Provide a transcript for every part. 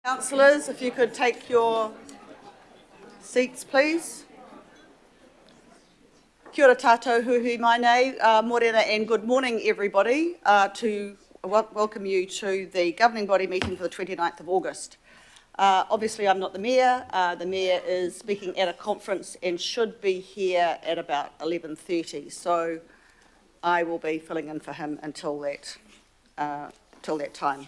Councillors, if you could take your seats, please. Kia ora tātou huhi mai nei, mōrena, and good morning everybody, to welcome you to the governing body meeting for the 29th of August. Obviously I'm not the Mayor. The Mayor is speaking at a conference and should be here at about 11:30, so I will be filling in for him until that time.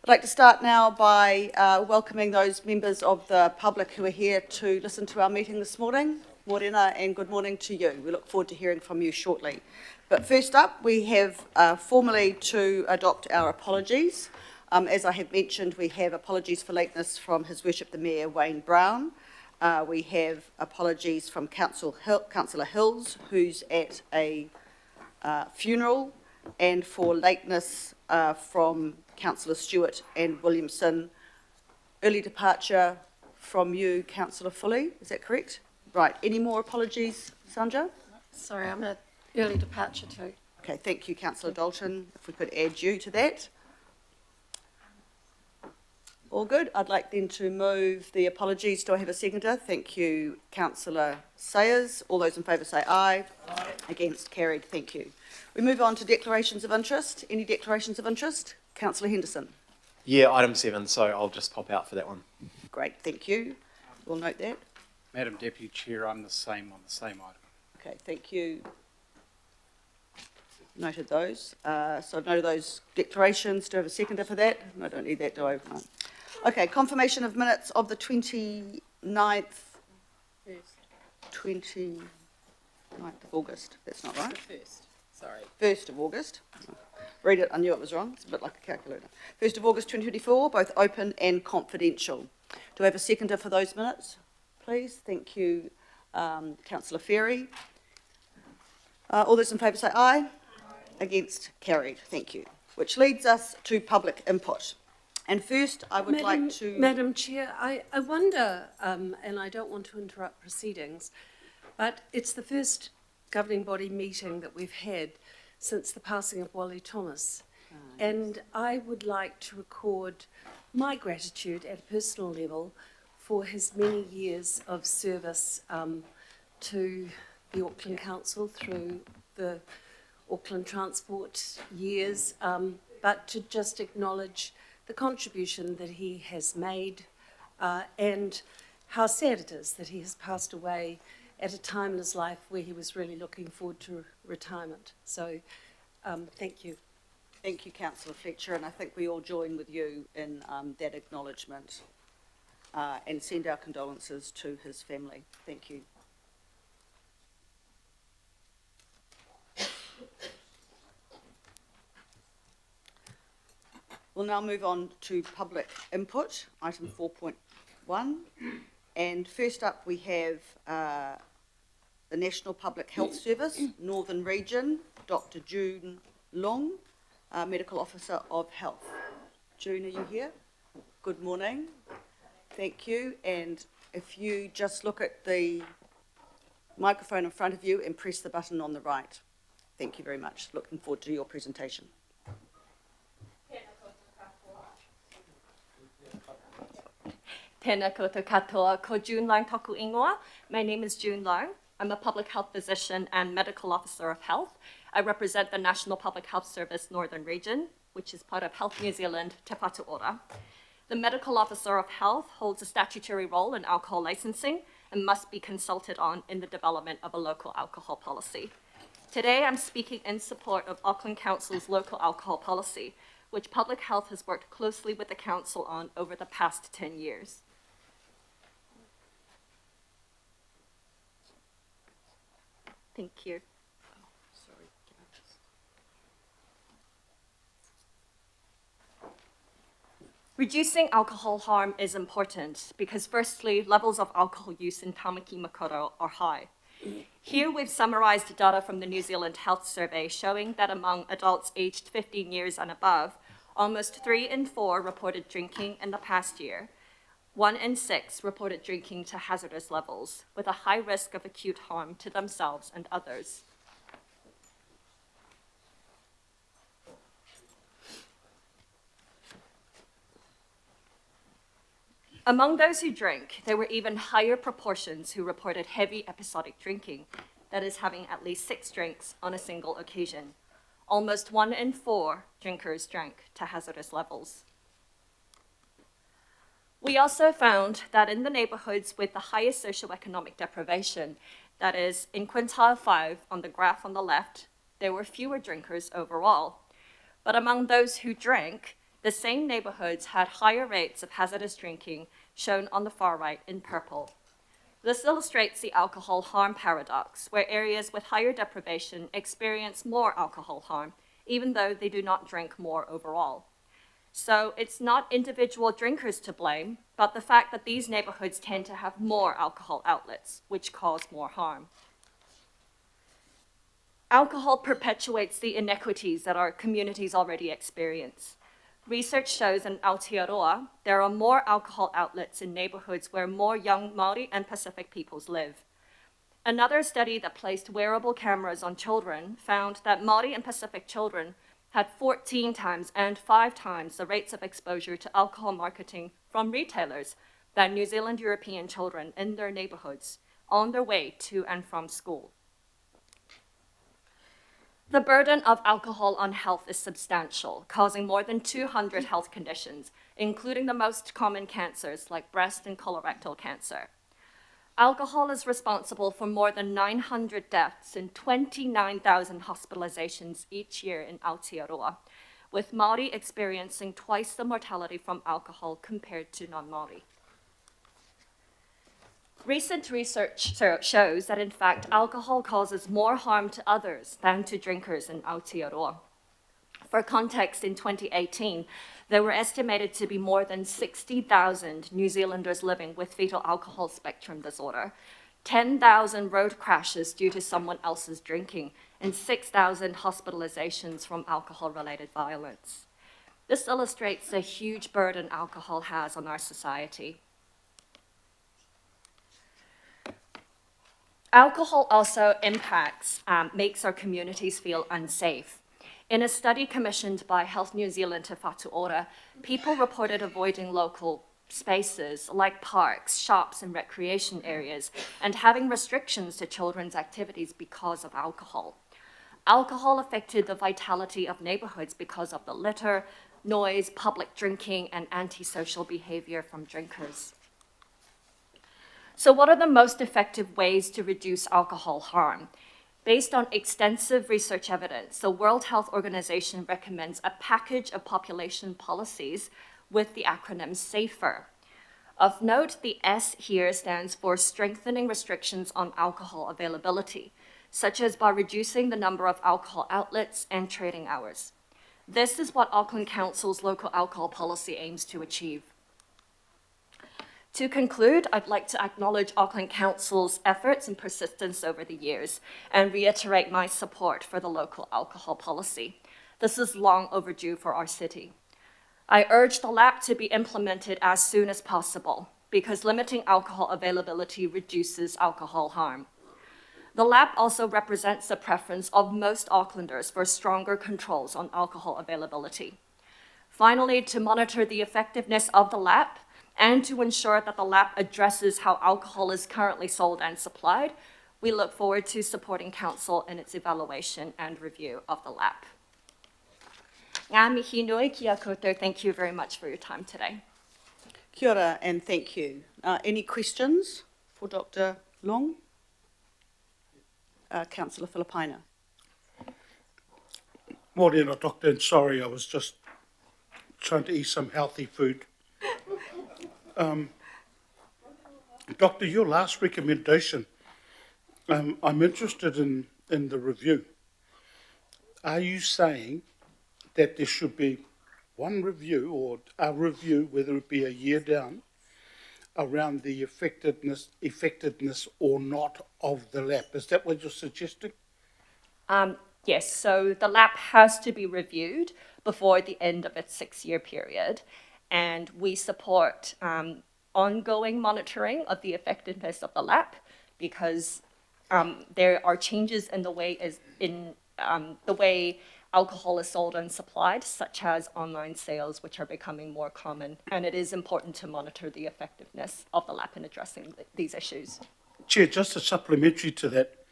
I'd like to start now by welcoming those members of the public who are here to listen to our meeting this morning. Mōrena, and good morning to you. We look forward to hearing from you shortly. But first up, we have formally to adopt our apologies. As I have mentioned, we have apologies for lateness from His Worship the Mayor, Wayne Brown. We have apologies from Councillor Hills, who's at a funeral, and for lateness from Councillor Stewart and Williamson. Early departure from you, Councillor Foley, is that correct? Right, any more apologies, Sandra? Sorry, I'm at early departure too. Okay, thank you, Councillor Dalton. If we could add you to that. All good. I'd like then to move the apologies. Do I have a seconder? Thank you, Councillor Sayers. All those in favour say aye. Aye. Against, carried. Thank you. We move on to declarations of interest. Any declarations of interest? Councillor Henderson. Yeah, item 7, so I'll just pop out for that one. Great, thank you. We'll note that. Madam Deputy Chair, I'm the same on the same item. Okay, thank you. Noted those. So I've noted those declarations. Do I have a seconder for that? No, I don't need that, do I? No. Okay, confirmation of minutes of the 29th of August. That's not right. The first, sorry. 1st of August. Read it, I knew it was wrong. It's a bit like a calculator. 1st of August 2024, both open and confidential. Do I have a seconder for those minutes, please? Thank you, Councillor Ferry. All those in favour say aye. Aye. Against, carried. Thank you. Which leads us to public input. And first, I would like to... Madam Chair, I wonder, and I don't want to interrupt proceedings, but it's the first governing body meeting that we've had since the passing of Wally Thomas. And I would like to record my gratitude at a personal level for his many years of service to the Auckland Council through the Auckland Transport years, but to just acknowledge the contribution that he has made and how sad it is that he has passed away at a time in his life where he was really looking forward to retirement. So, thank you. Thank you, Councillor Fletcher, and I think we all join with you in that acknowledgement and send our condolences to his family. Thank you. We'll now move on to public input, item 4.1. And first up we have the National Public Health Service, Northern Region, Dr. June Long, Medical Officer of Health. June, are you here? Good morning. Thank you. And if you just look at the microphone in front of you and press the button on the right. Thank you very much. Looking forward to your presentation. Tēnā koutou katoa, ko June Lang toku ingoa. My name is June Lang. I'm a public health physician and medical officer of health. I represent the National Public Health Service Northern Region, which is part of Health New Zealand, Te Whatu Ora. The medical officer of health holds a statutory role in alcohol licensing and must be consulted on in the development of a local alcohol policy. Today, I'm speaking in support of Auckland Council's local alcohol policy, which public health has worked closely with the council on over the past 10 years. Thank you. Reducing alcohol harm is important because firstly, levels of alcohol use in Tamaki Makaurau are high. Here we've summarised data from the New Zealand Health Survey showing that among adults aged 15 years and above, almost 3 in 4 reported drinking in the past year. 1 in 6 reported drinking to hazardous levels, with a high risk of acute harm to themselves and others. Among those who drink, there were even higher proportions who reported heavy episodic drinking, that is, having at least 6 drinks on a single occasion. Almost 1 in 4 drinkers drank to hazardous levels. We also found that in the neighborhoods with the highest socioeconomic deprivation, that is, in quintile 5 on the graph on the left, there were fewer drinkers overall. But among those who drank, the same neighborhoods had higher rates of hazardous drinking, shown on the far right in purple. This illustrates the alcohol harm paradox, where areas with higher deprivation experience more alcohol harm, even though they do not drink more overall. So it's not individual drinkers to blame, but the fact that these neighborhoods tend to have more alcohol outlets, which cause more harm. Alcohol perpetuates the inequities that our communities already experience. Research shows in Aotearoa, there are more alcohol outlets in neighborhoods where more young Māori and Pacific peoples live. Another study that placed wearable cameras on children found that Māori and Pacific children had 14 times and 5 times the rates of exposure to alcohol marketing from retailers than New Zealand European children in their neighborhoods on their way to and from school. The burden of alcohol on health is substantial, causing more than 200 health conditions, including the most common cancers like breast and colorectal cancer. Alcohol is responsible for more than 900 deaths and 29,000 hospitalizations each year in Aotearoa, with Māori experiencing twice the mortality from alcohol compared to non-Māori. Recent research shows that, in fact, alcohol causes more harm to others than to drinkers in Aotearoa. For context, in 2018, there were estimated to be more than 60,000 New Zealanders living with fetal alcohol spectrum disorder, 10,000 road crashes due to someone else's drinking, and 6,000 hospitalizations from alcohol-related violence. This illustrates the huge burden alcohol has on our society. Alcohol also makes our communities feel unsafe. In a study commissioned by Health New Zealand Te Whatu Ora, people reported avoiding local spaces like parks, shops, and recreation areas, and having restrictions to children's activities because of alcohol. Alcohol affected the vitality of neighborhoods because of the litter, noise, public drinking, and antisocial behavior from drinkers. So what are the most effective ways to reduce alcohol harm? Based on extensive research evidence, the World Health Organization recommends a package of population policies with the acronym SAFER. Of note, the S here stands for strengthening restrictions on alcohol availability, such as by reducing the number of alcohol outlets and trading hours. This is what Auckland Council's local alcohol policy aims to achieve. To conclude, I'd like to acknowledge Auckland Council's efforts and persistence over the years and reiterate my support for the local alcohol policy. This is long overdue for our city. I urge the LAP to be implemented as soon as possible because limiting alcohol availability reduces alcohol harm. The LAP also represents the preference of most Aucklanders for stronger controls on alcohol availability. Finally, to monitor the effectiveness of the LAP, and to ensure that the LAP addresses how alcohol is currently sold and supplied, we look forward to supporting Council in its evaluation and review of the LAP. Ngā mihi nui ki a koutou. Thank you very much for your time today. Kia ora and thank you. Any questions for Dr. Long? Councillor Filipina. Morena, Doctor, and sorry, I was just trying to eat some healthy food. Doctor, your last recommendation, I'm interested in the review. Are you saying that there should be one review or a review, whether it be a year down, around the effectiveness or not of the LAP? Is that what you're suggesting? Yes, so the LAP has to be reviewed before the end of its 6-year period, and we support ongoing monitoring of the effectiveness of the LAP because there are changes in the way alcohol is sold and supplied, such as online sales, which are becoming more common. And it is important to monitor the effectiveness of the LAP in addressing these issues. Chair, just a supplementary to that,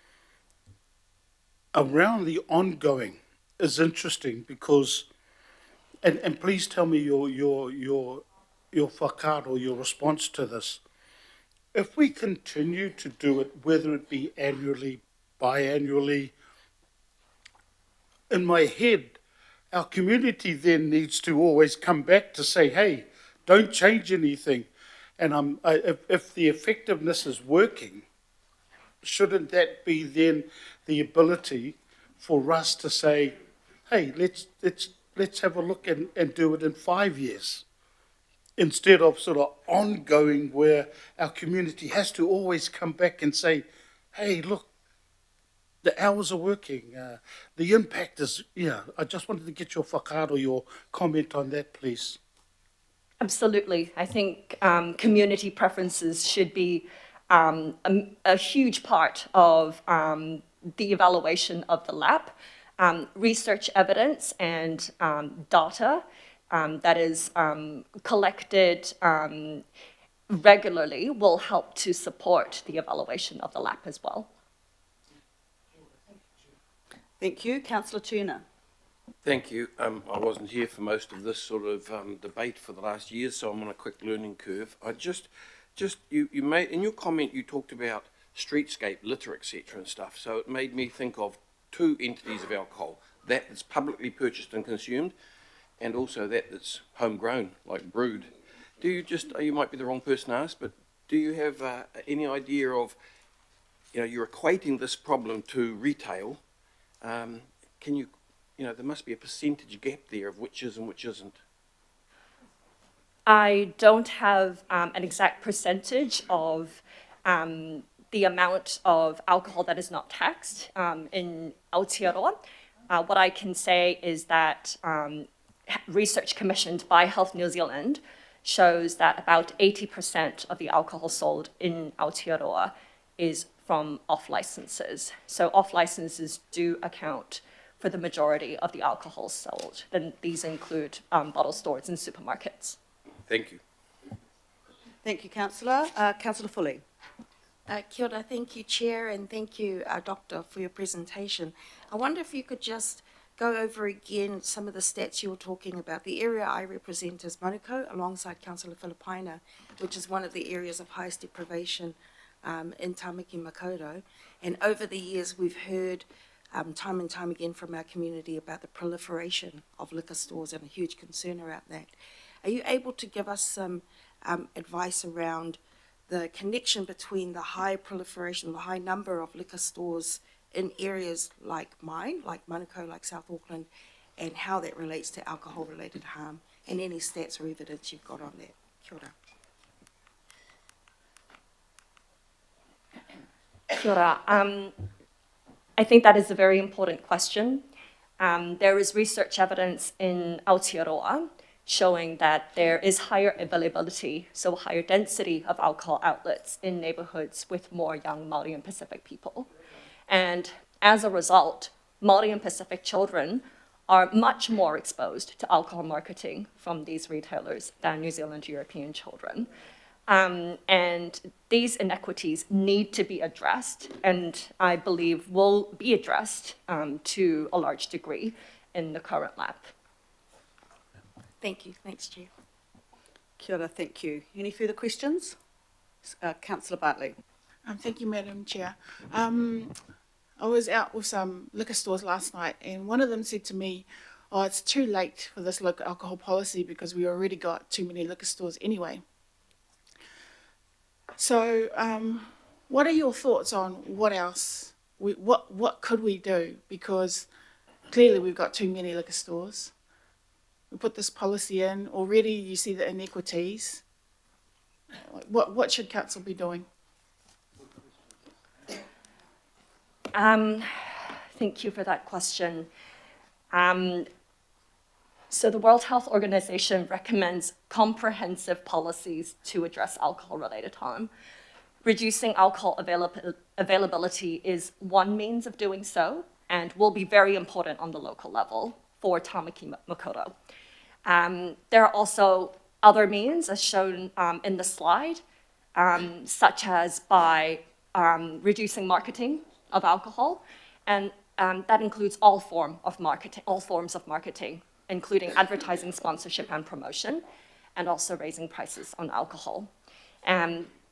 around the ongoing is interesting because, and please tell me your whakaaro, your response to this. If we continue to do it, whether it be annually, biannually, in my head, our community then needs to always come back to say, hey, don't change anything. And if the effectiveness is working, shouldn't that be then the ability for us to say, hey, let's have a look and do it in 5 years, instead of sort of ongoing where our community has to always come back and say, hey, look, the hours are working, the impact is, I just wanted to get your whakaaro, your comment on that, please. Absolutely. I think community preferences should be a huge part of the evaluation of the LAP. Research evidence and data that is collected regularly will help to support the evaluation of the LAP as well. Thank you. Councillor Turner. Thank you. I wasn't here for most of this sort of debate for the last year, so I'm on a quick learning curve. I just you made, in your comment, you talked about streetscape, litter, etc. and stuff, so it made me think of two entities of alcohol, that that's publicly purchased and consumed, and also that that's homegrown, like brewed. Do you you might be the wrong person to ask, but do you have any idea of, you're equating this problem to retail, can you, there must be a percentage gap there of which is and which isn't. I don't have an exact percentage of the amount of alcohol that is not taxed in Aotearoa. What I can say is that research commissioned by Health New Zealand shows that about 80% of the alcohol sold in Aotearoa is from off-licenses. So off-licenses do account for the majority of the alcohol sold. Then these include bottle stores and supermarkets. Thank you. Thank you, Councillor. Councillor Foley. Kia ora, thank you, Chair, and thank you, Doctor, for your presentation. I wonder if you could just go over again some of the stats you were talking about. The area I represent is Manukau, alongside Councillor Filipaina, which is one of the areas of highest deprivation in Tamaki Makaurau. And over the years, we've heard time and time again from our community about the proliferation of liquor stores and a huge concern around that. Are you able to give us some advice around the connection between the high proliferation, the high number of liquor stores in areas like mine, like Manukau, like South Auckland, and how that relates to alcohol-related harm, and any stats or evidence you've got on that? Kia ora. Kia ora. I think that is a very important question. There is research evidence in Aotearoa showing that there is higher availability, so higher density of alcohol outlets in neighbourhoods with more young Māori and Pacific people. And as a result, Māori and Pacific children are much more exposed to alcohol marketing from these retailers than New Zealand European children. And these inequities need to be addressed, and I believe will be addressed to a large degree in the current LAP. Thank you. Thanks, Chair. Kia ora, thank you. Any further questions? Councillor Bartley. Thank you, Madam Chair. I was out with some liquor stores last night, and one of them said to me, oh, it's too late for this local alcohol policy because we already got too many liquor stores anyway. So what are your thoughts on what else, what could we do? Because clearly we've got too many liquor stores. We put this policy in, already you see the inequities. What should council be doing? Thank you for that question. So the World Health Organization recommends comprehensive policies to address alcohol-related harm. Reducing alcohol availability is one means of doing so, and will be very important on the local level for Tamaki Makaurau. There are also other means, as shown in the slide, such as by reducing marketing of alcohol, and that includes all forms of marketing, including advertising, sponsorship, and promotion, and also raising prices on alcohol.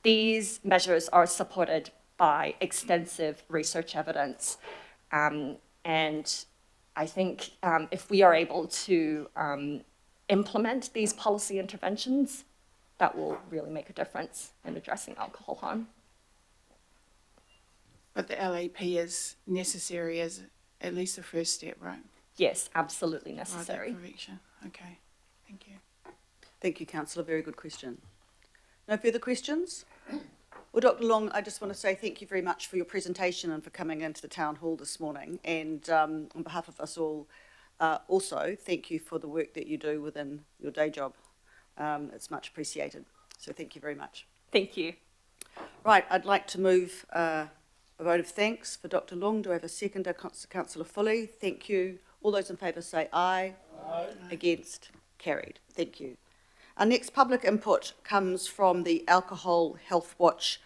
These measures are supported by extensive research evidence, and I think if we are able to implement these policy interventions, that will really make a difference in addressing alcohol harm. But the LAP is necessary as at least the first step, right? Yes, absolutely Right, that necessary. correction. Okay, thank you. Thank you, Councillor. Very good question. No further questions? Well, Dr. Long, I just want to say thank you very much for your presentation and for coming into the Town Hall this morning. And on behalf of us all, also thank you for the work that you do within your day job. It's much appreciated. So thank you very much. Thank you. Right, I'd like to move a vote of thanks for Dr. Long. Do I have a seconder? Councillor Foley. Thank you. All those in favour say aye. Aye. Against? Carried. Thank you. Our next public input comes from the Alcohol Health Watch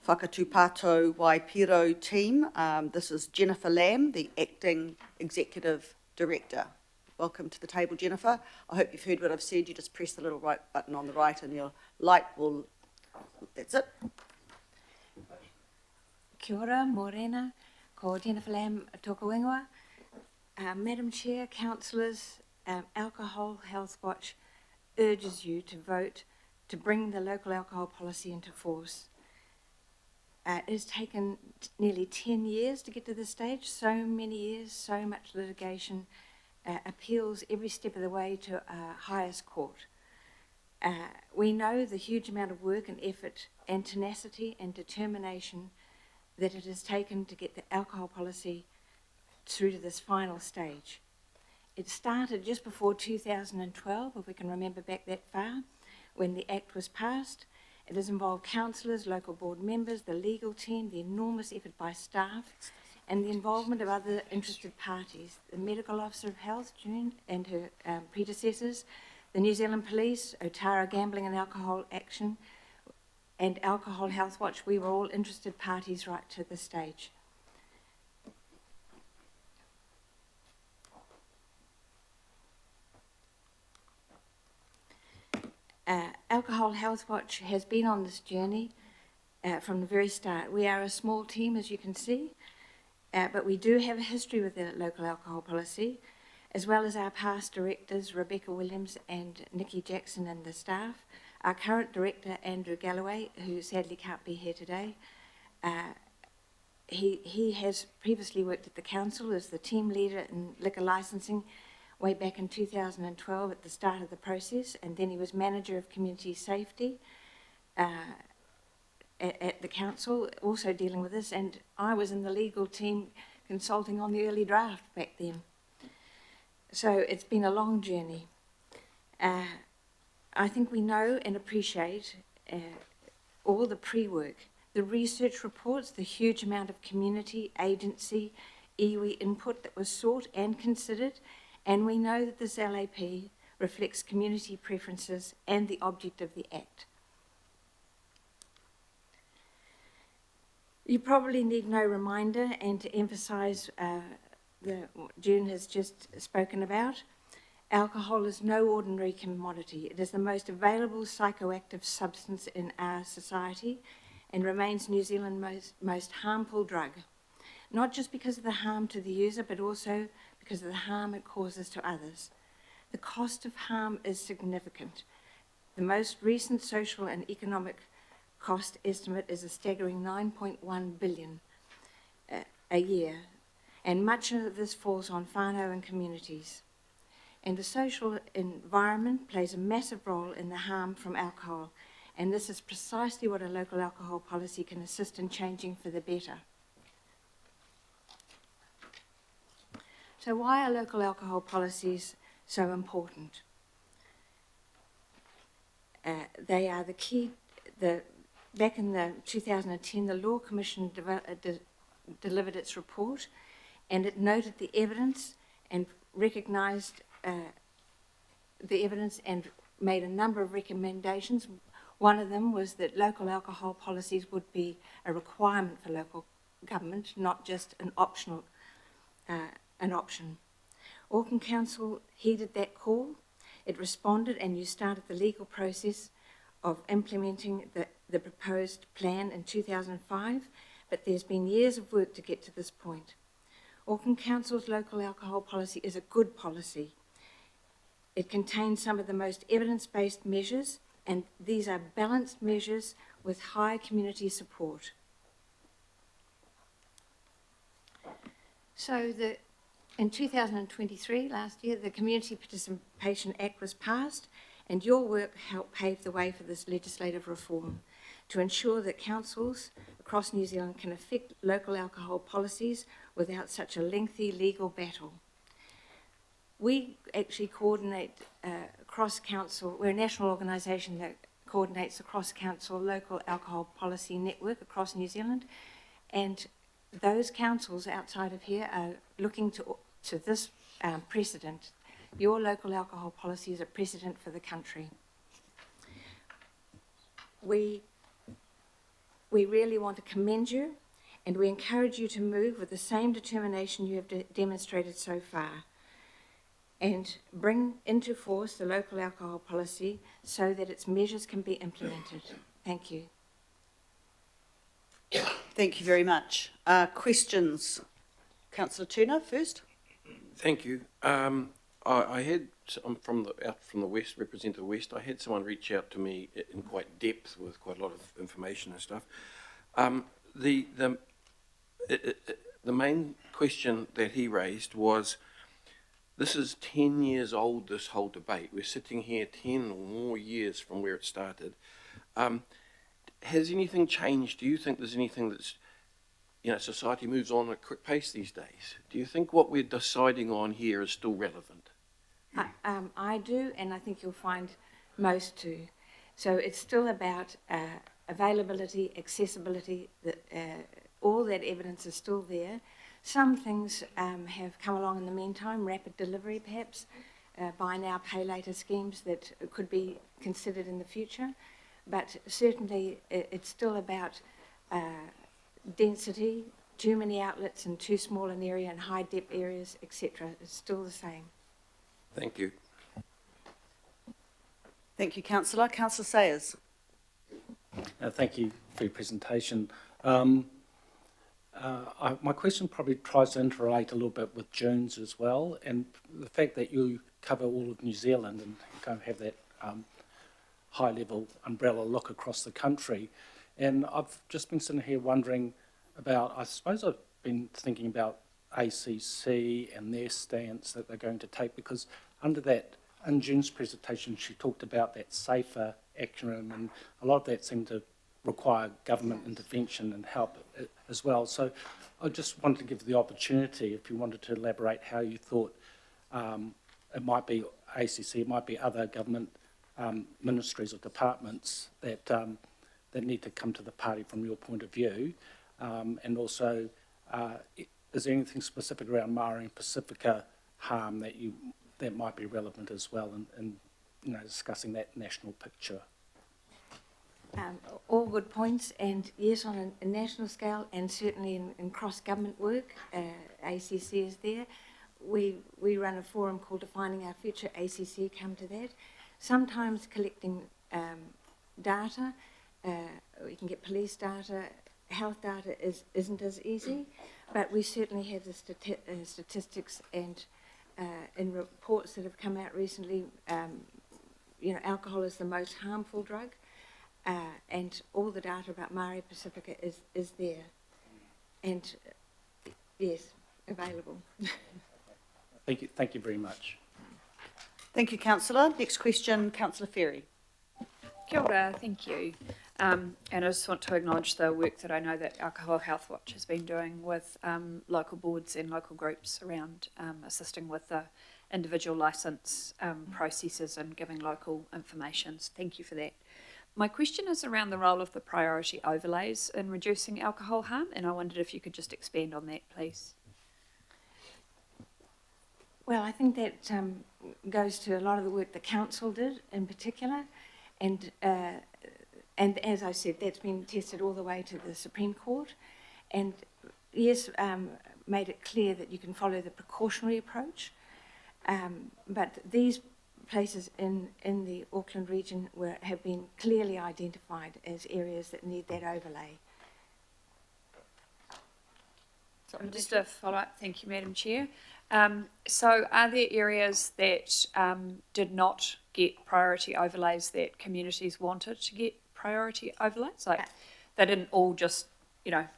Whakatupato Waipiro team. This is Jennifer Lamb, the Acting Executive Director. Welcome to the table, Jennifer. I hope you've heard what I've said. You just press the little right button on the right and your light will... That's it. Kia ora, morena, ko Jennifer Lamb tōku ingoa. Madam Chair, councillors, Alcohol Health Watch urges you to vote to bring the local alcohol policy into force. It has taken nearly 10 years to get to this stage, so many years, so much litigation, appeals every step of the way to highest court. We know the huge amount of work and effort and tenacity and determination that it has taken to get the alcohol policy through to this final stage. It started just before 2012, if we can remember back that far, when the Act was passed. It has involved councillors, local board members, the legal team, the enormous effort by staff, and the involvement of other interested parties, the Medical Officer of Health, June, and her predecessors, the New Zealand Police, Otara Gambling and Alcohol Action, and Alcohol Health Watch. We were all interested parties right to this stage. Alcohol Health Watch has been on this journey from the very start. We are a small team, as you can see, but we do have a history with the local alcohol policy, as well as our past directors, Rebecca Williams and Nikki Jackson and the staff. Our current director, Andrew Galloway, who sadly can't be here today, he has previously worked at the council as the team leader in liquor licensing way back in 2012 at the start of the process, and then he was manager of community safety at the council, also dealing with this, and I was in the legal team consulting on the early draft back then. So it's been a long journey. I think we know and appreciate all the pre-work, the research reports, the huge amount of community, agency, iwi input that was sought and considered, and we know that this LAP reflects community preferences and the object of the Act. You probably need no reminder, and to emphasise what June has just spoken about, alcohol is no ordinary commodity. It is the most available psychoactive substance in our society and remains New Zealand's most harmful drug, not just because of the harm to the user, but also because of the harm it causes to others. The cost of harm is significant. The most recent social and economic cost estimate is a staggering 9.1 billion a year, and much of this falls on whānau and communities. And the social environment plays a massive role in the harm from alcohol, and this is precisely what a local alcohol policy can assist in changing for the better. So why are local alcohol policies so important? They are the key. Back in 2010, the Law Commission delivered its report, and it noted the evidence and recognised the evidence and made a number of recommendations. One of them was that local alcohol policies would be a requirement for local government, not just an option. Auckland Council heeded that call. It responded, and you started the legal process of implementing the proposed plan in 2005, but there's been years of work to get to this point. Auckland Council's local alcohol policy is a good policy. It contains some of the most evidence-based measures, and these are balanced measures with high community support. So in 2023, last year, the Community Participation Act was passed, and your work helped pave the way for this legislative reform to ensure that councils across New Zealand can affect local alcohol policies without such a lengthy legal battle. We actually coordinate across council. We're a national organisation that coordinates across council local alcohol policy network across New Zealand, and those councils outside of here are looking to this precedent. Your local alcohol policy is a precedent for the country. We really want to commend you, and we encourage you to move with the same determination you have demonstrated so far, and bring into force the local alcohol policy so that its measures can be implemented. Thank you. Thank you very much. Questions? Councillor Turner first. Thank you. I had, I'm out from the West, Representative West. I had someone reach out to me in quite depth with quite a lot of information and stuff. The main question that he raised was, this is 10 years old, this whole debate. We're sitting here 10 or more years from where it started. Has anything changed? Do you think there's anything that's, society moves on at a quick pace these days? Do you think what we're deciding on here is still relevant? I do, and I think you'll find most do. So it's still about availability, accessibility, all that evidence is still there. Some things have come along in the meantime, rapid delivery perhaps, buy now, pay later schemes that could be considered in the future. But certainly it's still about density, too many outlets in too small an area and high depth areas, etc. It's still the same. Thank you. Thank you, Councillor. Councillor Sayers. Thank you for your presentation. My question probably tries to interrelate a little bit with June's as well, and the fact that you cover all of New Zealand and kind of have that high-level umbrella look across the country. And I've just been sitting here wondering about, I suppose I've been thinking about ACC and their stance that they're going to take, because under that, in June's presentation, she talked about that safer acronym, and a lot of that seemed to require government intervention and help as well. So I just wanted to give the opportunity, if you wanted to elaborate how you thought it might be ACC, it might be other government ministries or departments that that need to come to the party from your point of view, and also is there anything specific around Maori and Pacifica harm that might be relevant as well in discussing that national picture? All good points, and yes, on a national scale and certainly in cross-government work, ACC is there. We run a forum called Defining Our Future, ACC come to that. Sometimes collecting data, we can get police data, health data isn't as easy, but we certainly have the statistics and in reports that have come out recently, alcohol is the most harmful drug, and all the data about Maori Pacifica is there, and yes, available. Thank you very much. Thank you, Councillor. Next question, Councillor Ferry. Kia ora, thank you. And I just want to acknowledge the work that I know that Alcohol Health Watch has been doing with local boards and local groups around assisting with the individual licence processes and giving local information. So thank you for that. My question is around the role of the priority overlays in reducing alcohol harm, and I wondered if you could just expand on that, please. Well, I think that goes to a lot of the work the council did in particular, and as I said, that's been tested all the way to the Supreme Court, and yes, made it clear that you can follow the precautionary approach, but these places in the Auckland region have been clearly identified as areas that need that overlay. Just a follow-up, thank you, Madam Chair. So are there areas that did not get priority overlays that communities wanted to get priority overlays? Like they didn't all just,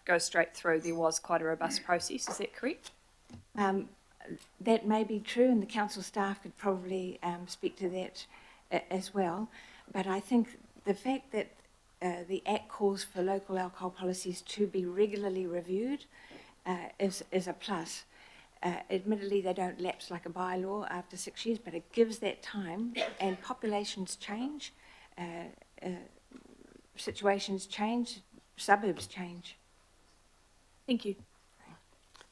go straight through. There was quite a robust process, is that correct? That may be true, and the council staff could probably speak to that as well. But I think the fact that the Act calls for local alcohol policies to be regularly reviewed is a plus. Admittedly, they don't lapse like a bylaw after 6 years, but it gives that time, and populations change, situations change, suburbs change. Thank you.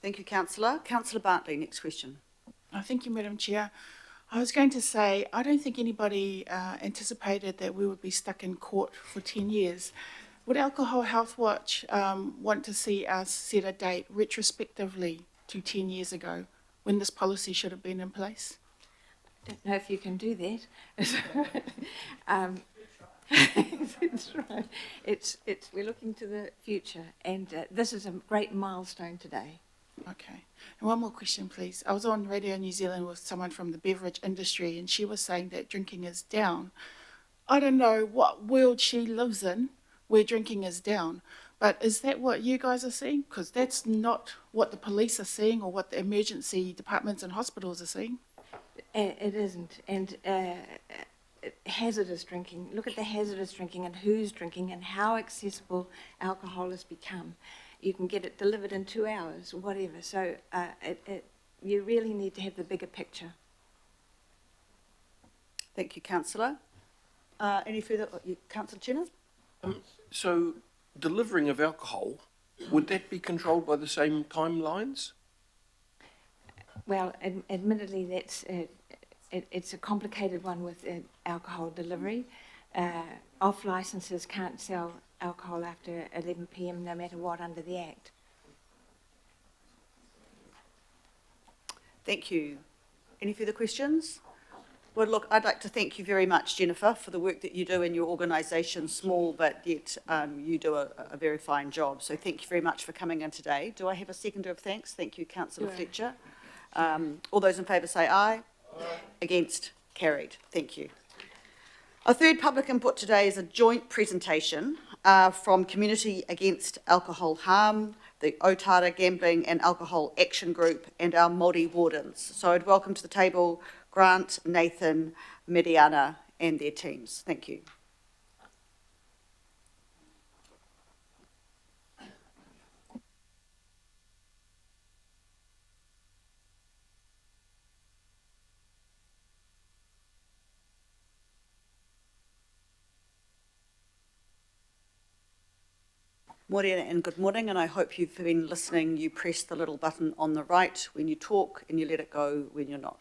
Thank you, Councillor. Councillor Bartley, next question. Thank you, Madam Chair. I was going to say, I don't think anybody anticipated that we would be stuck in court for 10 years. Would Alcohol Health Watch want to see us set a date retrospectively to 10 years ago when this policy should have been in place? I don't know if you can do that. That's right. We're looking to the future, and this is a great milestone today. Okay. And one more question, please. I was on Radio New Zealand with someone from the beverage industry, and she was saying that drinking is down. I don't know what world she lives in where drinking is down, but is that what you guys are seeing? Because that's not what the police are seeing or what the emergency departments and hospitals are seeing. It isn't. And hazardous drinking, look at the hazardous drinking and who's drinking and how accessible alcohol has become. You can get it delivered in 2 hours, whatever. So you really need to have the bigger picture. Thank you, Councillor. Any further? Councillor Chenna? So delivering of alcohol, would that be controlled by the same timelines? Well, admittedly, that's it's a complicated one with alcohol delivery. Off licences can't sell alcohol after 11 p.m. no matter what under the Act. Thank you. Any further questions? Well, look, I'd like to thank you very much, Jennifer, for the work that you do in your organisation, small, but yet you do a very fine job. So thank you very much for coming in today. Do I have a seconder of thanks? Thank you, Councillor Fletcher. All those in favour say aye. Aye. Against? Carried. Thank you. Our third public input today is a joint presentation from Community Against Alcohol Harm, the Otara Gambling and Alcohol Action Group, and our Māori wardens. So I'd welcome to the table Grant, Nathan, Mediana, and their teams. Thank you. Morena and good morning, and I hope you've been listening. You press the little button on the right when you talk and you let it go when you're not.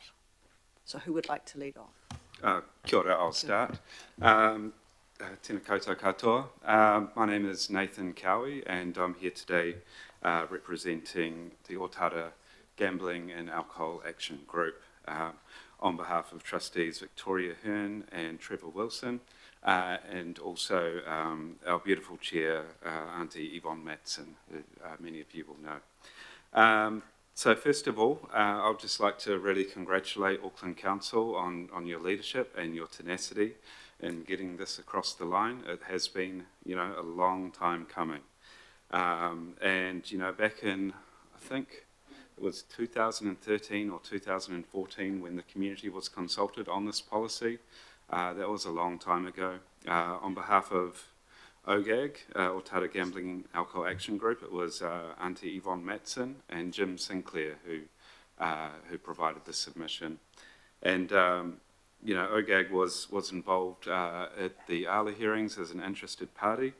So who would like to lead off? Kia ora, I'll start. Tēnā koutou katoa. My name is Nathan Cowie, and I'm here today representing the Otara Gambling and Alcohol Action Group on behalf of trustees Victoria Hearn and Trevor Wilson, and also our beautiful chair, Auntie Yvonne Matson, who many of you will know. So first of all, I'd just like to really congratulate Auckland Council on your leadership and your tenacity in getting this across the line. It has been, a long time coming. And, back in, I think it was 2013 or 2014 when the community was consulted on this policy. That was a long time ago. On behalf of OGAG, Otara Gambling and Alcohol Action Group, it was Auntie Yvonne Matson and Jim Sinclair who provided the submission. And, OGAG was involved at the ALA hearings as an interested party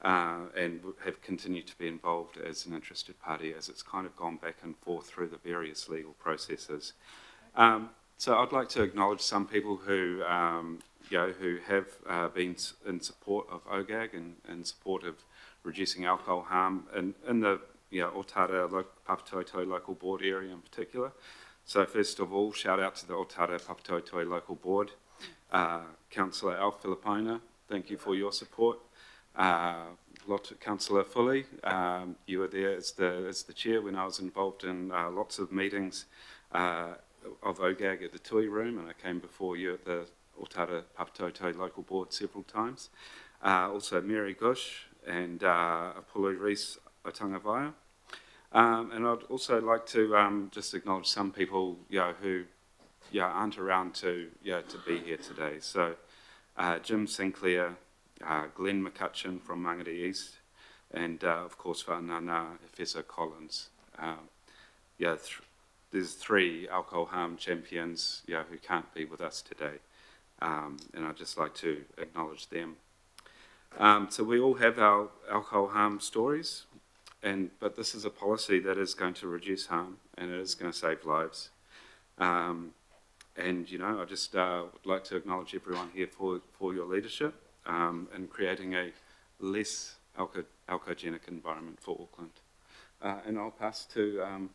and have continued to be involved as an interested party as it's kind of gone back and forth through the various legal processes. So I'd like to acknowledge some people who, who have been in support of OGAG and in support of reducing alcohol harm in the Otara Papatoetoe local board area in particular. So first of all, shout out to the Otara Papatoetoe local board. Councillor Al Filipina, thank you for your support. Councillor Fully, you were there as the chair when I was involved in lots of meetings of OGAG at the Tui Room, and I came before you at the Otara Papatoetoe local board several times. Also Mary Gush and Apollo Rees Otangavaya. And I'd also like to just acknowledge some people who aren't around to be here today. So Jim Sinclair, Glenn McCutcheon from Mangere East, and of course Whanana Professor Collins. There's 3 alcohol harm champions who can't be with us today, and I'd just like to acknowledge them. So we all have our alcohol harm stories, but this is a policy that is going to reduce harm and it is going to save lives. And I just would like to acknowledge everyone here for your leadership in creating a less alcohogenic environment for Auckland. And I'll pass to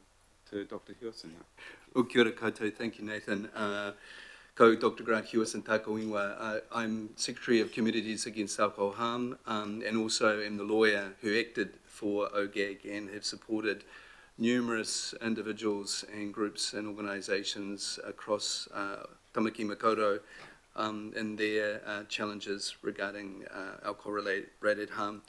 Dr. Hewison now. Kia ora koutou, thank you Nathan. Ko Dr. Grant Hewison tākou ingoa. I'm Secretary of Communities Against Alcohol Harm and also am the lawyer who acted for OGAG and have supported numerous individuals and groups and organisations across Tamaki Makaurau in their challenges regarding alcohol-related harm.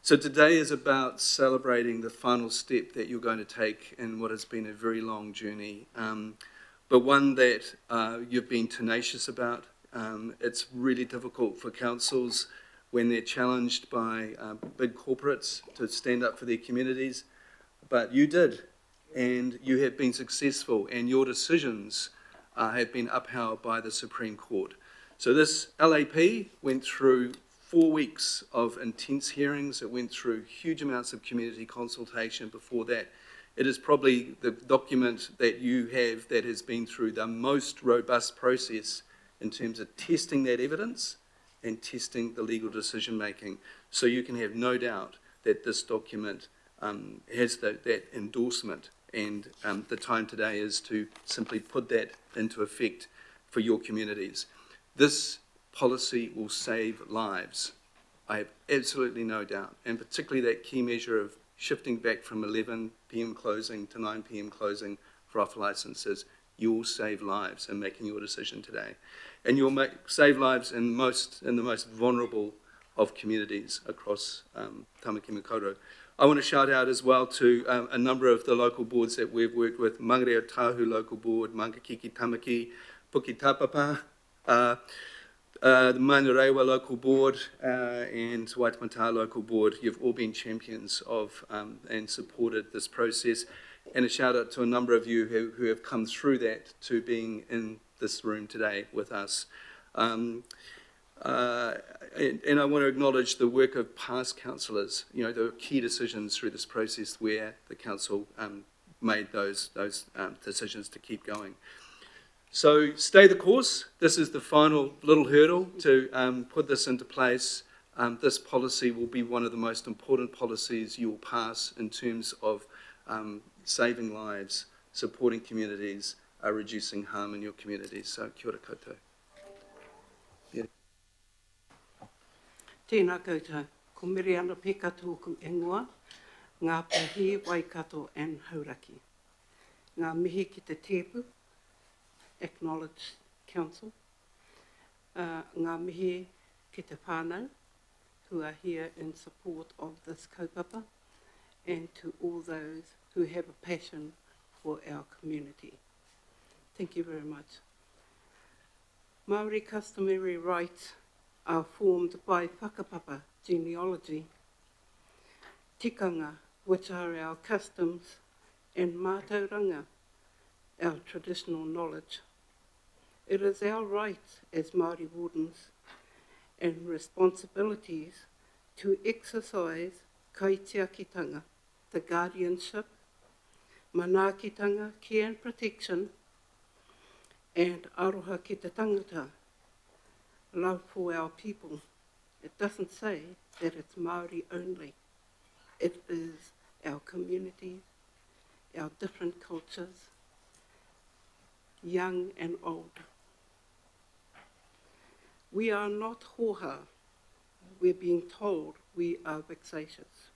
So today is about celebrating the final step that you're going to take in what has been a very long journey, but one that you've been tenacious about. It's really difficult for councils when they're challenged by big corporates to stand up for their communities, but you did, and you have been successful, and your decisions have been upheld by the Supreme Court. So this LAP went through 4 weeks of intense hearings. It went through huge amounts of community consultation before that. It is probably the document that you have that has been through the most robust process in terms of testing that evidence and testing the legal decision making. So you can have no doubt that this document has that endorsement, and the time today is to simply put that into effect for your communities. This policy will save lives. I have absolutely no doubt, and particularly that key measure of shifting back from 11 p.m. closing to 9 p.m. closing for off licences. You will save lives in making your decision today, and you'll save lives in the most vulnerable of communities across Tamaki Makaurau. I want to shout out as well to a number of the local boards that we've worked with: Mangere Tahu local board, Mangakiki Tamaki, Puki Tapapa, the Manurewa local board and Waitemata local board. You've all been champions of and supported this process. And a shout out to a number of you who have come through that to being in this room today with us. And I want to acknowledge the work of past councillors. There were key decisions through this process where the council made those decisions to keep going. So stay the course. This is the final little hurdle to put this into place. This policy will be one of the most important policies you will pass in terms of saving lives, supporting communities, reducing harm in your communities. So kia ora koutou. Tēnā koutou, ko Miriana Peka tōku ingoa, ngā pahi, Waikato and Hauraki. Ngā mihi ki te tēpu, acknowledge council. Ngā mihi ki te whānau, who are here in support of this kaupapa, and to all those who have a passion for our community. Thank you very much. Māori customary rights are formed by whakapapa genealogy, tikanga, which are our customs, and mātauranga, our traditional knowledge. It is our right as Māori wardens and responsibilities to exercise kaitiakitanga, the guardianship, manaakitanga, care and protection and aroha ki te tangata, love for our people. It doesn't say that it's Māori only. It is our communities, our different cultures, young and old. We are not hoha. We're being told we are vexatious,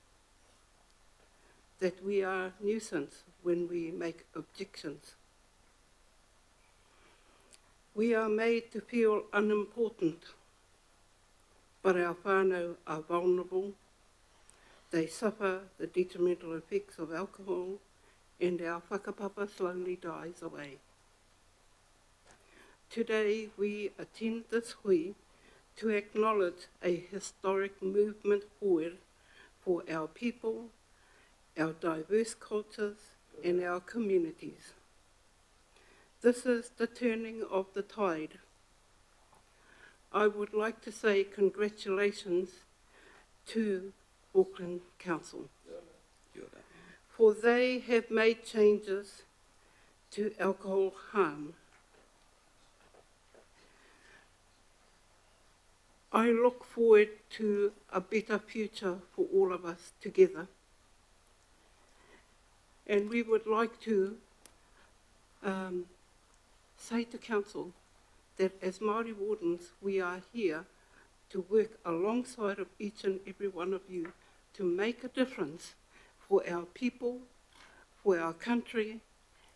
that we are nuisance when we make objections. We are made to feel unimportant, but our whānau are vulnerable. They suffer the detrimental effects of alcohol, and our whakapapa slowly dies away. Today we attend this hui to acknowledge a historic movement forward for our people, our diverse cultures, and our communities. This is the turning of the tide. I would like to say congratulations to Auckland Council, for they have made changes to alcohol harm. I look forward to a better future for all of us together. And we would like to say to Council that as Māori wardens, we are here to work alongside of each and every one of you to make a difference for our people, for our country,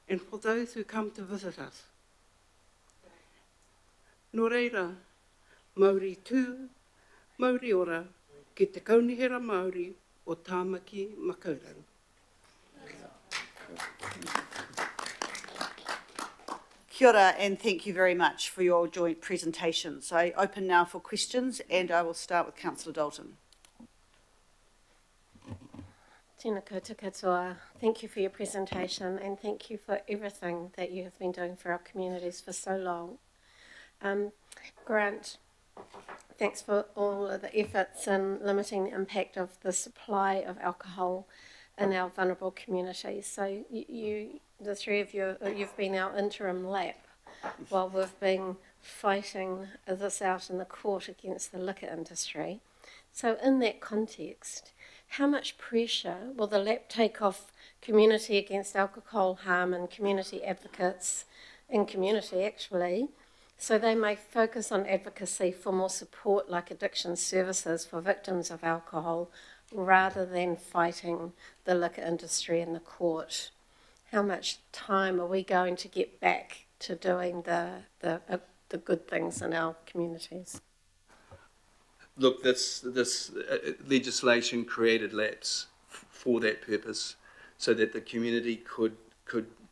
and for those who come to visit us. Nō reira, Māori tū, Māori ora, ki te kaunihera Māori o Tāmaki Makaurau. Kia ora, and thank you very much for your joint presentations. I open now for questions, and I will start with Councillor Dalton. Tēnā koutou katoa. Thank you for your presentation, and thank you for everything that you have been doing for our communities for so long. Grant, thanks for all of the efforts in limiting the impact of the supply of alcohol in our vulnerable communities. So you, the three of you, you've been our interim lap while we've been fighting this out in the court against the liquor industry. So in that context, how much pressure will the lap take off community against alcohol harm and community advocates in community actually, so they may focus on advocacy for more support like addiction services for victims of alcohol rather than fighting the liquor industry in the court? How much time are we going to get back to doing the good things in our communities? Look, this legislation created LAPs for that purpose, so that the community could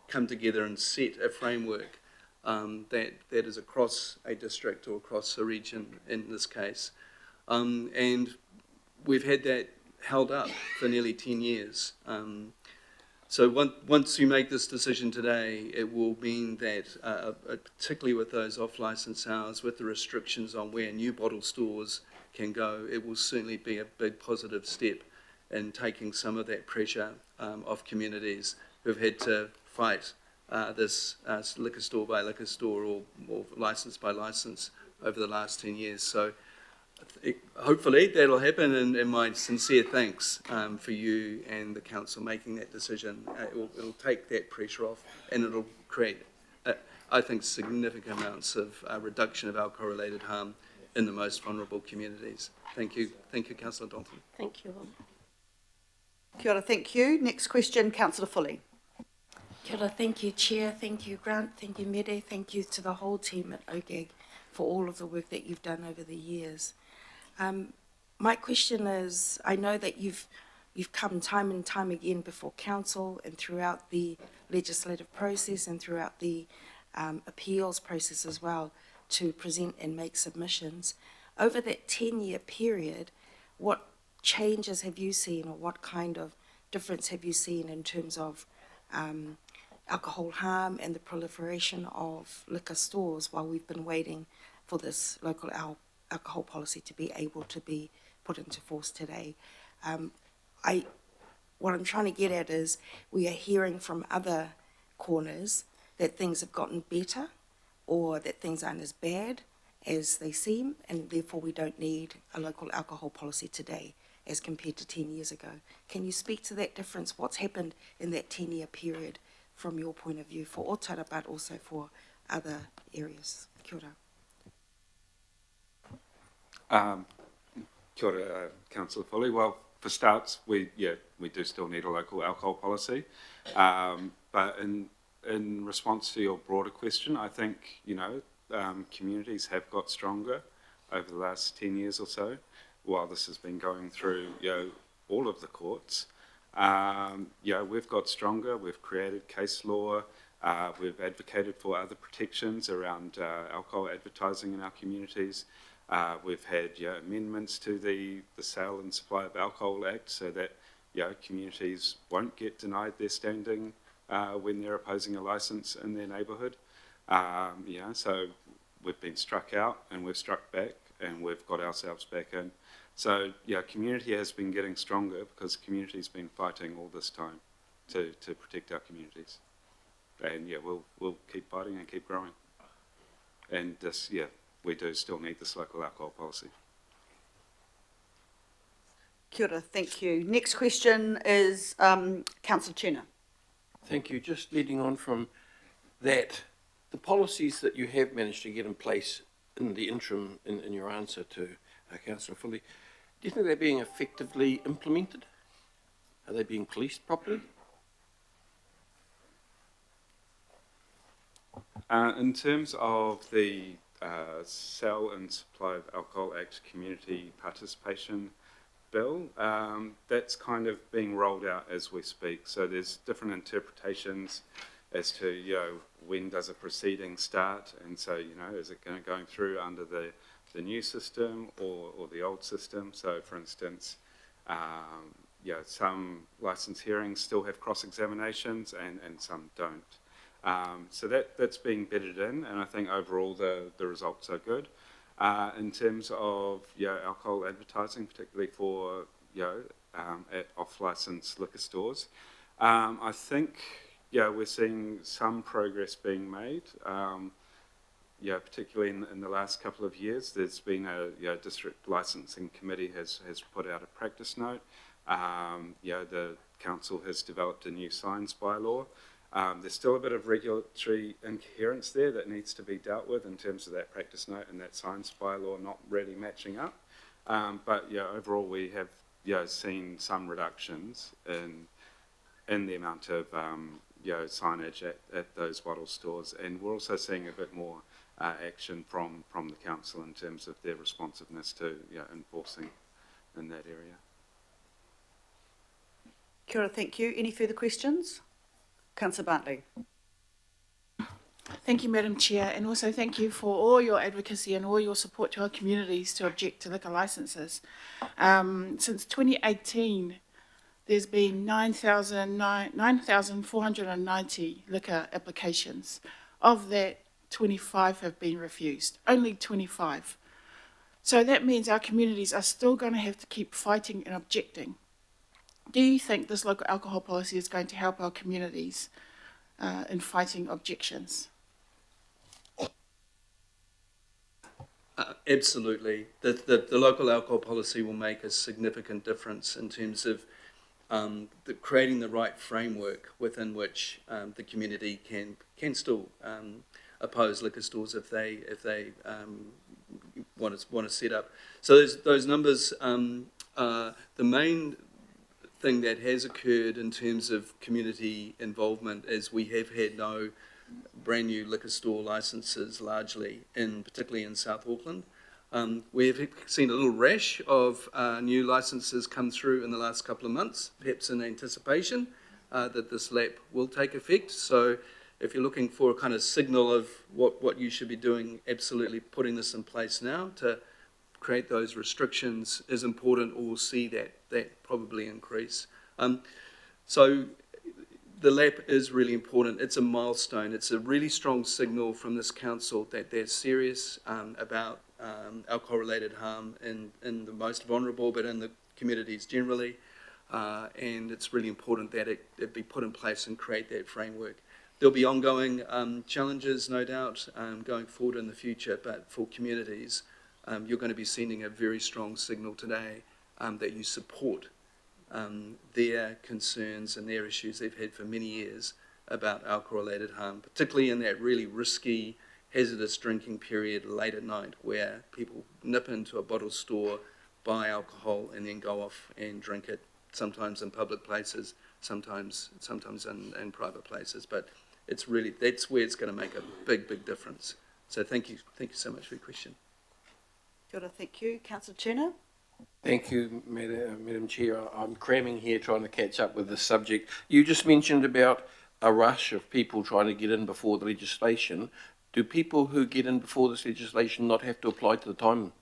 come together and set a framework that is across a district or across a region in this case. And we've had that held up for nearly 10 years. So once you make this decision today, it will mean that, particularly with those off-licence sales, with the restrictions on where new bottle stores can go, it will certainly be a big positive step in taking some of that pressure off communities who've had to fight this liquor store by liquor store or licence by licence over the last 10 years. So hopefully that'll happen, and my sincere thanks for you and the council making that decision. It'll take that pressure off, and it'll create, I think, significant amounts of reduction of alcohol-related harm in the most vulnerable communities. Thank you, Councillor Dalton. Thank you all. Kia ora, thank you. Next question, Councillor Foley. Kia ora, thank you, Chair. Thank you, Grant. Thank you, Mere. Thank you to the whole team at OGAG for all of the work that you've done over the years. My question is, I know that you've come time and time again before council and throughout the legislative process and throughout the appeals process as well to present and make submissions. Over that 10-year period, what changes have you seen, or what kind of difference have you seen in terms of alcohol harm and the proliferation of liquor stores while we've been waiting for this local alcohol policy to be able to be put into force today? What I'm trying to get at is we are hearing from other corners that things have gotten better or that things aren't as bad as they seem, and therefore we don't need a local alcohol policy today as compared to 10 years ago. Can you speak to that difference? What's happened in that 10-year period from your point of view for Otara, but also for other areas? Kia ora. Kia ora, Councillor Foley. Well, for starts, we do still need a local alcohol policy. But in response to your broader question, I think, communities have got stronger over the last 10 years or so, while this has been going through, all of the courts. We've got stronger, we've created case law, we've advocated for other protections around alcohol advertising in our communities. We've had amendments to the Sale and Supply of Alcohol Act so that communities won't get denied their standing when they're opposing a licence in their neighbourhood. So we've been struck out and we've struck back and we've got ourselves back in. So community has been getting stronger because the community's been fighting all this time to protect our communities. And we'll keep fighting and keep growing. And this, we do still need this local alcohol policy. Kia ora, thank you. Next question is Councillor Turner. Thank you. Just leading on from that, the policies that you have managed to get in place in the interim, in your answer to Councillor Foley, do you think they're being effectively implemented? Are they being policed properly? In terms of the Sale and Supply of Alcohol Act Community Participation Bill, that's kind of being rolled out as we speak. So there's different interpretations as to, when does a proceeding start? And so, is it going through under the new system or the old system? So, for instance, some licence hearings still have cross-examinations and some don't. So that's being bedded in, and I think overall the results are good. In terms of alcohol advertising, particularly for at off-licence liquor stores, I think we're seeing some progress being made. Particularly in the last couple of years, there's been a district licensing committee has put out a practice note. The council has developed a new signs bylaw. There's still a bit of regulatory incoherence there that needs to be dealt with in terms of that practice note and that science bylaw not really matching up. But overall we have seen some reductions in the amount of signage at those bottle stores, and we're also seeing a bit more action from the council in terms of their responsiveness to enforcing in that area. Kia ora, thank you. Any further questions? Councillor Bartley. Thank you, Madam Chair, and also thank you for all your advocacy and all your support to our communities to object to liquor licences. Since 2018, there's been 9,490 liquor applications. Of that, 25 have been refused, only 25. So that means our communities are still going to have to keep fighting and objecting. Do you think this local alcohol policy is going to help our communities in fighting objections? Absolutely. The local alcohol policy will make a significant difference in terms of creating the right framework within which the community can still oppose liquor stores if they want to set up. So those numbers. The main thing that has occurred in terms of community involvement is we have had no brand new liquor store licences largely, particularly in South Auckland. We have seen a little rash of new licences come through in the last couple of months, perhaps in anticipation that this LAP will take effect. So if you're looking for a kind of signal of what you should be doing, absolutely putting this in place now to create those restrictions is important, or we'll see that probably increase. So the LAP is really important. It's a milestone. It's a really strong signal from this council that they're serious about alcohol-related harm in the most vulnerable, but in the communities generally. And it's really important that it be put in place and create that framework. there'll be ongoing challenges, no doubt, going forward in the future, but for communities, you're going to be sending a very strong signal today that you support their concerns and their issues they've had for many years about alcohol-related harm, particularly in that really risky, hazardous drinking period late at night where people nip into a bottle store, buy alcohol, and then go off and drink it, sometimes in public places, sometimes in private places. But it's really, that's where it's going to make a big, big difference. So thank you so much for your question. Kia ora, thank you. Councillor Turner? Thank you, Madam Chair. I'm cramming here trying to catch up with this subject. You just mentioned about a rush of people trying to get in before the legislation. Do people who get in before this legislation not have to apply to the time,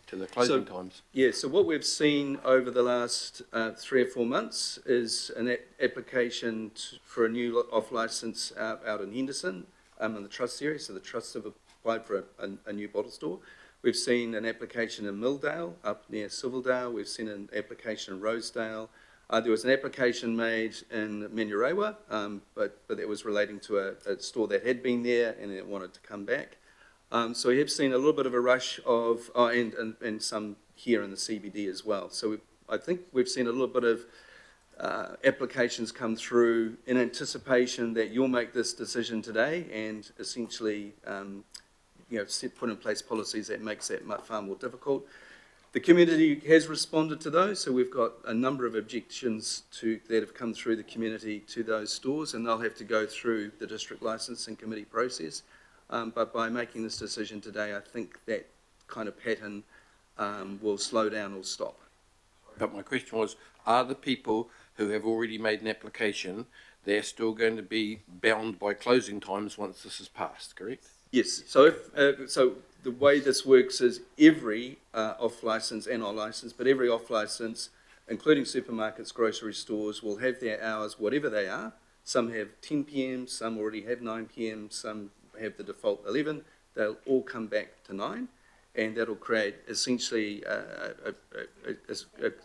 to the closing times? Yeah, so what we've seen over the last 3 or 4 months is an application for a new off-licence out in Henderson, in the Trust area. So the Trusts have applied for a new bottle store. We've seen an application in Milldale, up near Silverdale. We've seen an application in Rosedale. There was an application made in Menurewa, but that was relating to a store that had been there and it wanted to come back. So we have seen a little bit of a rush of, and some here in the CBD as well. So I think we've seen a little bit of applications come through in anticipation that you'll make this decision today and essentially put in place policies that makes that far more difficult. The community has responded to those, so we've got a number of objections that have come through the community to those stores, and they'll have to go through the district licensing committee process. But by making this decision today, I think that kind of pattern will slow down or stop. But my question was, are the people who have already made an application, they're still going to be bound by closing times once this is passed, correct? Yes, so so the way this works is every off-licence and on-licence, but every off-licence, including supermarkets, grocery stores, will have their hours, whatever they are. Some have 10 p.m, some already have 9 p.m, some have the default 11. They'll all come back to 9, and that'll create essentially a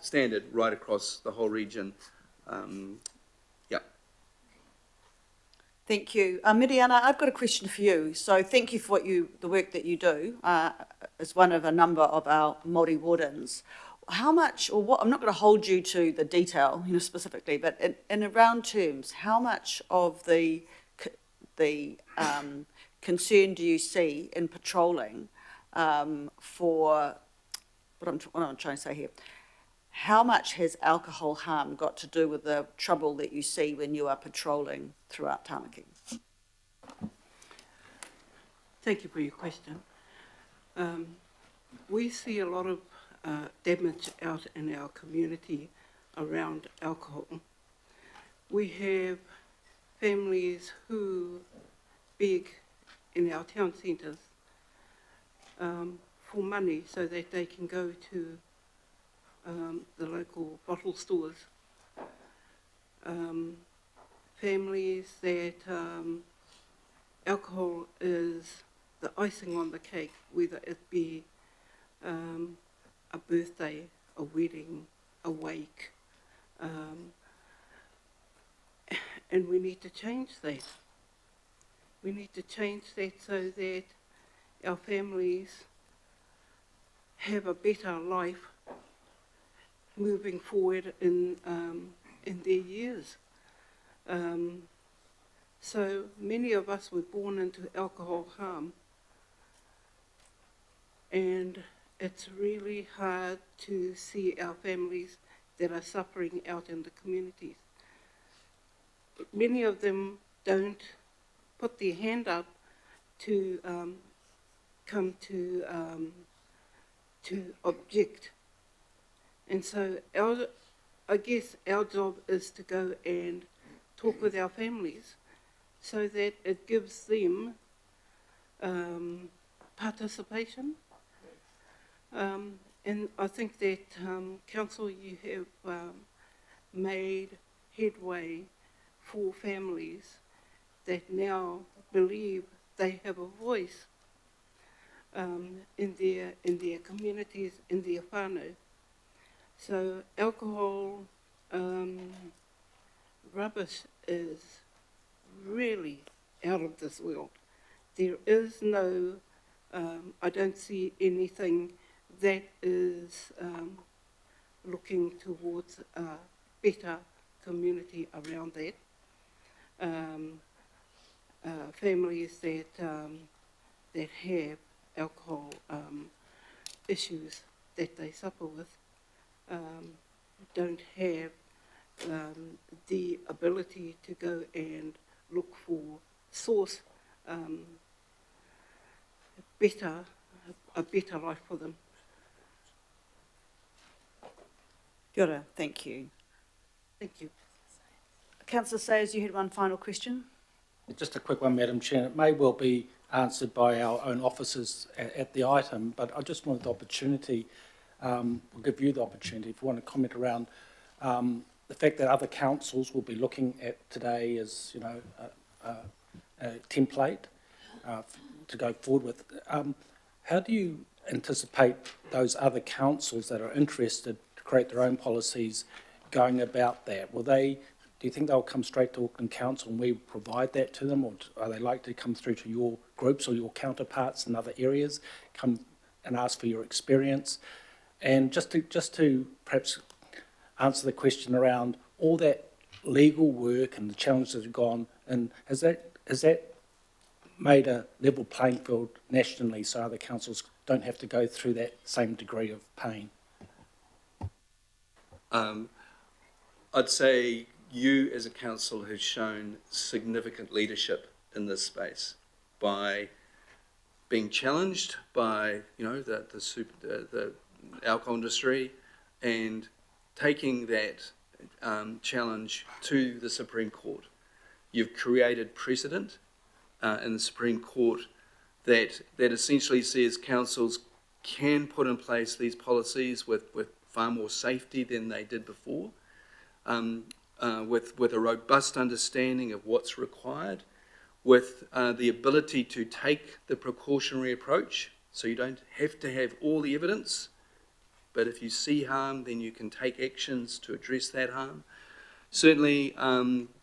standard right across the whole region. Thank you. Miriana, I've got a question for you. So thank you for the work that you do as one of a number of our Māori wardens. How much, or what, I'm not going to hold you to the detail, specifically, but in round terms, how much of the concern do you see in patrolling for, what I'm trying to say here, how much has alcohol harm got to do with the trouble that you see when you are patrolling throughout Tāmaki? Thank you for your question. We see a lot of damage out in our community around alcohol. We have families who beg in our town centres for money so that they can go to the local bottle stores. Families that alcohol is the icing on the cake, whether it be a birthday, a wedding, a wake, and we need to change that. We need to change that so that our families have a better life moving forward in their years. So many of us were born into alcohol harm, and it's really hard to see our families that are suffering out in the communities. Many of them don't put their hand up to come to object. And so I guess our job is to go and talk with our families so that it gives them participation. And I think that Council, you have made headway for families that now believe they have a voice in their communities, in their whānau. So alcohol rubbish is really out of this world. There is no, I don't see anything that is looking towards a better community around that. Families that have alcohol issues that they suffer with don't have the ability to go and look for source a better life for them. Kia ora, thank you. Thank you. Councillor Sayers, you had one final question? Just a quick one, Madam Chair. It may well be answered by our own officers at the item, but I just wanted the opportunity, we'll give you the opportunity if you want to comment around the fact that other councils will be looking at today as, you know, a template to go forward with. How do you anticipate those other councils that are interested to create their own policies going about that? Do you think they'll come straight to Auckland Council and we provide that to them, or are they likely to come through to your groups or your counterparts in other areas, come and ask for your experience? And just to perhaps answer the question around all that legal work and the challenges that have gone, and has that made a level playing field nationally so other councils don't have to go through that same degree of pain? I'd say you as a council have shown significant leadership in this space by being challenged by, you know, the alcohol industry and taking that challenge to the Supreme Court. You've created precedent in the Supreme Court that essentially says councils can put in place these policies with far more safety than they did before. With a robust understanding of what's required, with the ability to take the precautionary approach, so you don't have to have all the evidence, but if you see harm, then you can take actions to address that harm. Certainly,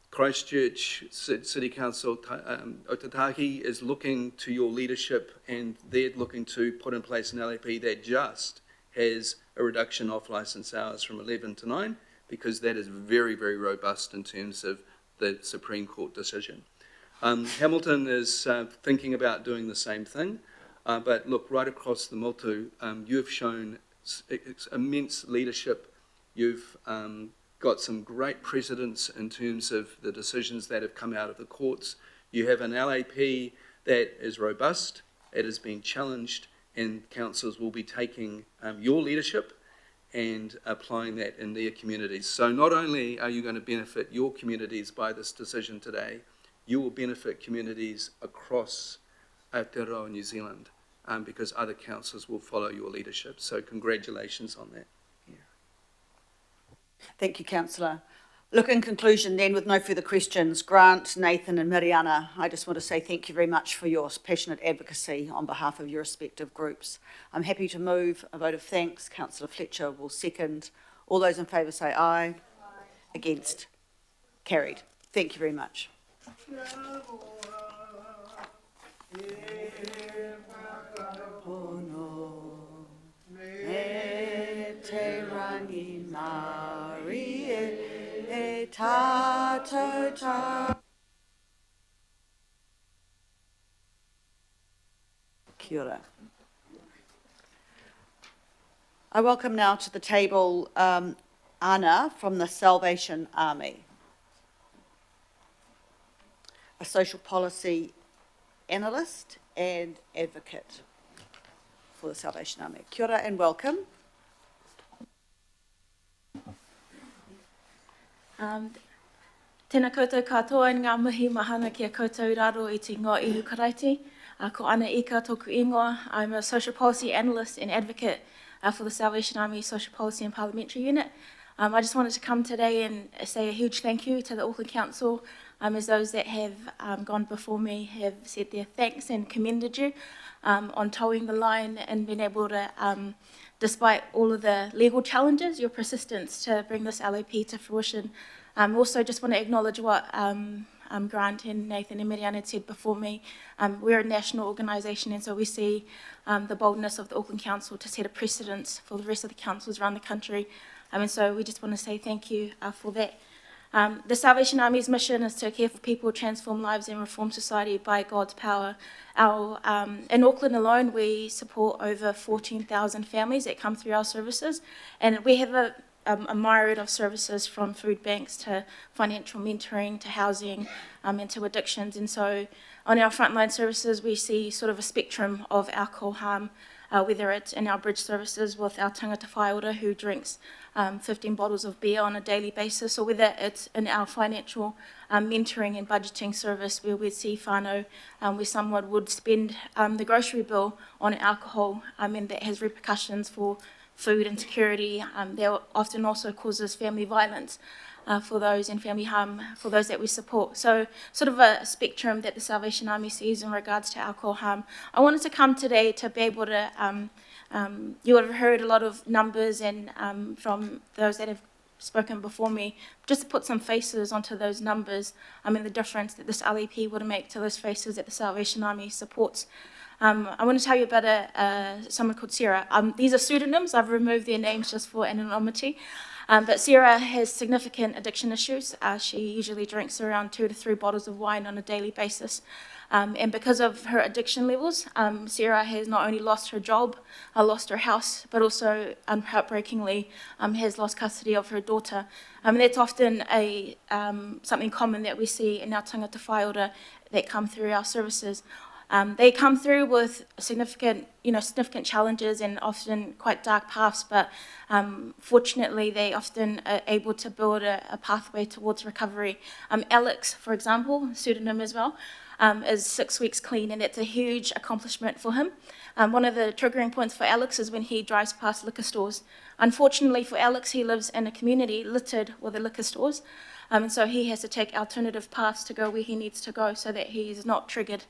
Christchurch City Council, Otataki, is looking to your leadership, and they're looking to put in place an LAP that just has a reduction of licence hours from 11 to 9, because that is very, very robust in terms of the Supreme Court decision. Hamilton is thinking about doing the same thing, but look, right across the Motu, you have shown immense leadership. You've got some great precedents in terms of the decisions that have come out of the courts. You have an LAP that is robust, it is being challenged, and councils will be taking your leadership and applying that in their communities. So not only are you going to benefit your communities by this decision today, you will benefit communities across Aotearoa, New Zealand, because other councils will follow your leadership. So congratulations on that. Yeah. Thank you, Councillor. Look, in conclusion then, with no further questions, Grant, Nathan and Miriana, I just want to say thank you very much for your passionate advocacy on behalf of your respective groups. I'm happy to move a vote of thanks. Councillor Fletcher will second. All those in favour say aye. Aye. Against? Carried. Thank you very much. Kia ora. I welcome now to the table Anna from the Salvation Army, a social policy analyst and advocate for the Salvation Army. Kia ora and welcome. Tēnā koutou katoa ngā mihi mahana kia koutou raro I te ingoa ihu karaiti. Ko Ana Ika tōku ingoa. I'm a social policy analyst and advocate for the Salvation Army Social Policy and Parliamentary Unit. I just wanted to come today and say a huge thank you to the Auckland Council, as those that have gone before me have said their thanks and commended you on towing the line and being able to, despite all of the legal challenges, your persistence to bring this LAP to fruition. Also just want to acknowledge what Grant and Nathan and Miriam had said before me, we're a national organisation, and so we see the boldness of the Auckland Council to set a precedence for the rest of the councils around the country. And so we just want to say thank you for that. The Salvation Army's mission is to care for people, transform lives and reform society by God's power. In Auckland alone, we support over 14,000 families that come through our services, and we have a myriad of services from food banks to financial mentoring to housing and to addictions. And so on our frontline services, we see sort of a spectrum of alcohol harm, whether it's in our bridge services with our tangata whaiora who drinks 15 bottles of beer on a daily basis, or whether it's in our financial mentoring and budgeting service where we see whānau where someone would spend the grocery bill on alcohol, and that has repercussions for food insecurity. That often also causes family violence for those and family harm for those that we support. So sort of a spectrum that the Salvation Army sees in regards to alcohol harm. I wanted to come today to be able to, you would have heard a lot of numbers and from those that have spoken before me, just to put some faces onto those numbers, and the difference that this LEP would make to those faces that the Salvation Army supports. I want to tell you about someone called Sarah. These are pseudonyms. I've removed their names just for anonymity. But Sarah has significant addiction issues. She usually drinks around 2 to 3 bottles of wine on a daily basis. And because of her addiction levels, Sarah has not only lost her job, lost her house, but also, heartbreakingly, has lost custody of her daughter. That's often something common that we see in our tangata whaiora that come through our services. They come through with significant challenges and often quite dark paths, but fortunately they often are able to build a pathway towards recovery. Alex, for example, pseudonym as well, is 6 weeks clean, and that's a huge accomplishment for him. One of the triggering points for Alex is when he drives past liquor stores. Unfortunately for Alex, he lives in a community littered with the liquor stores, and so he has to take alternative paths to go where he needs to go so that he is not triggered.